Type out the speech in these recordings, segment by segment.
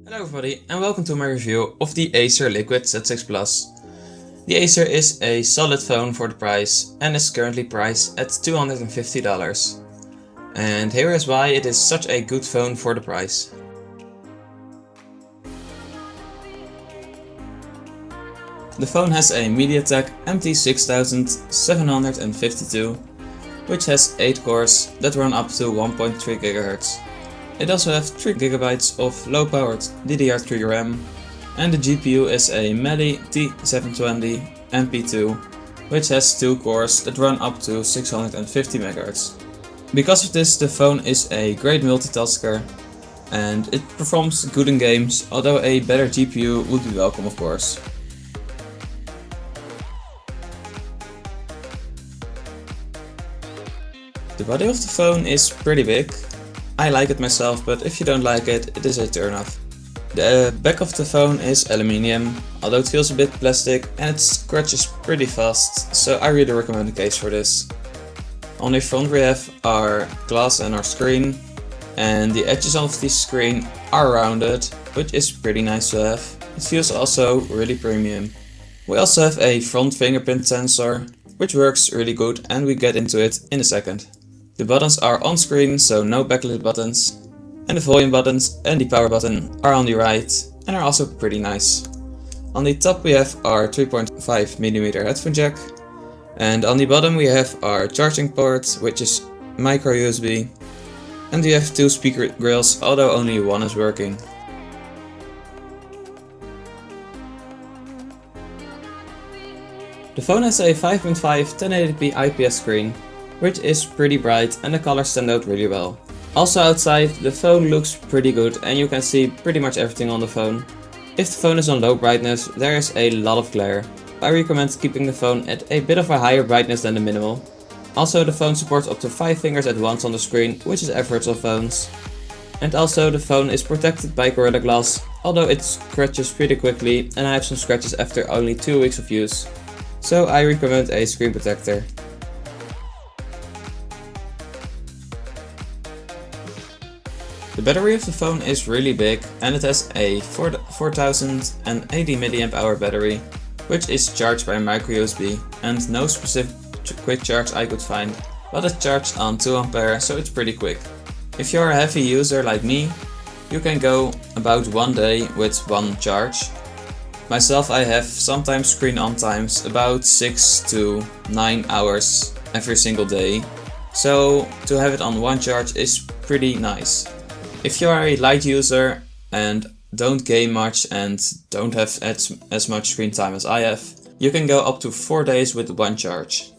Hello everybody and welcome to my review of the Acer Liquid Z6 Plus. The Acer is a solid phone for the price and is currently priced at $250. And here is why it is such a good phone for the price. The phone has a MediaTek MT6752, which has 8 cores that run up to 1.3 GHz. It also has 3GB of low-powered DDR3 RAM, and the GPU is a Mali T720 MP2, which has 2 cores that run up to 650 MHz. Because of this, the phone is a great multitasker, and it performs good in games, although a better GPU would be welcome, of course. The body of the phone is pretty big. I like it myself, but if you don't like it, it is a turn off. The back of the phone is aluminium, although it feels a bit plastic and it scratches pretty fast, so I really recommend the case for this. On the front we have our glass and our screen, and the edges of the screen are rounded, which is pretty nice to have. It feels also really premium. We also have a front fingerprint sensor, which works really good, and we get into it in a second. The buttons are on screen, so no backlit buttons, and the volume buttons and the power button are on the right and are also pretty nice. On the top we have our 3.5mm headphone jack, and on the bottom we have our charging port, which is micro USB, and we have 2 speaker grills, although only one is working. The phone has a 5.5 1080p IPS screen, which is pretty bright and the colors stand out really well. Also outside, the phone looks pretty good and you can see pretty much everything on the phone. If the phone is on low brightness, there is a lot of glare. I recommend keeping the phone at a bit of a higher brightness than the minimal. Also, the phone supports up to 5 fingers at once on the screen, which is average on phones. And also, the phone is protected by Gorilla Glass, although it scratches pretty quickly and I have some scratches after only 2 weeks of use. So I recommend a screen protector. The battery of the phone is really big and it has a 4080 mAh battery, which is charged by micro USB, and no specific quick charge I could find, but it's charged on 2A, so it's pretty quick. If you're a heavy user like me, you can go about 1 day with one charge. Myself, I have sometimes screen on times about 6 to 9 hours every single day, so to have it on one charge is pretty nice. If you are a light user and don't game much and don't have as much screen time as I have, you can go up to 4 days with one charge.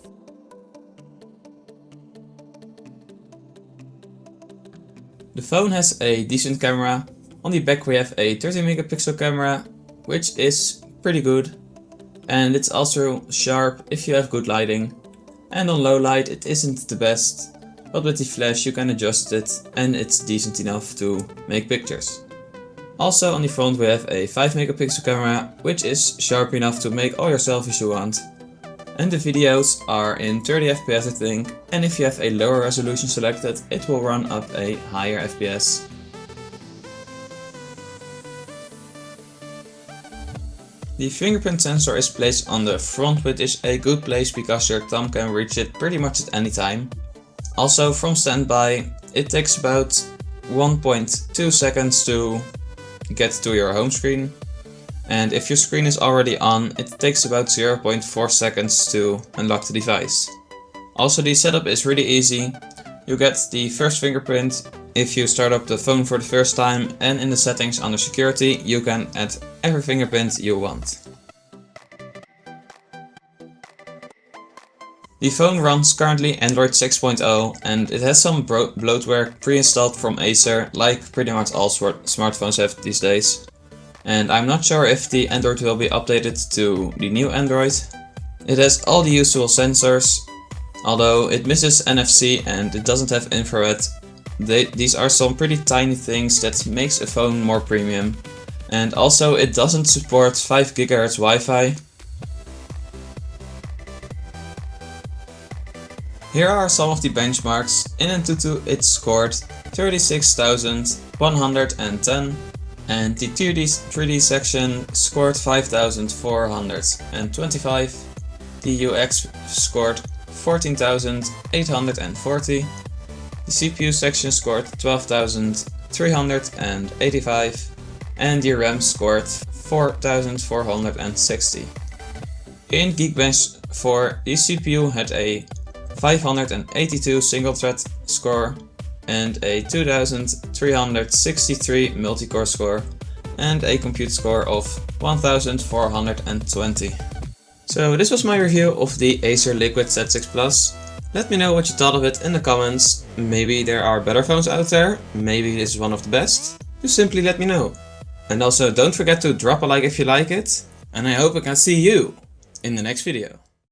The phone has a decent camera. On the back we have a 30MP camera, which is pretty good, and it's also sharp if you have good lighting. And on low light it isn't the best, but with the flash you can adjust it and it's decent enough to make pictures. Also on the front we have a 5MP camera, which is sharp enough to make all your selfies you want. And the videos are in 30fps I think, and if you have a lower resolution selected it will run up a higher FPS. The fingerprint sensor is placed on the front, which is a good place because your thumb can reach it pretty much at any time. Also, from standby, it takes about 1.2 seconds to get to your home screen, and if your screen is already on, it takes about 0.4 seconds to unlock the device. Also, the setup is really easy. You get the first fingerprint if you start up the phone for the first time, and in the settings under security you can add every fingerprint you want. The phone runs currently Android 6.0 and it has some bloatware pre-installed from Acer, like pretty much all smartphones have these days. And I'm not sure if the Android will be updated to the new Android. It has all the usual sensors, although it misses NFC and it doesn't have infrared. These are some pretty tiny things that makes a phone more premium. And also it doesn't support 5 GHz Wi-Fi. Here are some of the benchmarks. In Antutu it scored 36,110 And the 3D section scored 5425. The UX scored 14,840. The CPU section scored 12,385. And the RAM scored 4,460. In Geekbench 4, the CPU had a 582 single thread score and a 2363 multi-core score and a compute score of 1420. So this was my review of the Acer Liquid Z6 Plus. Let me know what you thought of it in the comments. Maybe there are better phones out there, maybe this is one of the best. Just simply let me know. And also don't forget to drop a like if you like it. And I hope I can see you in the next video.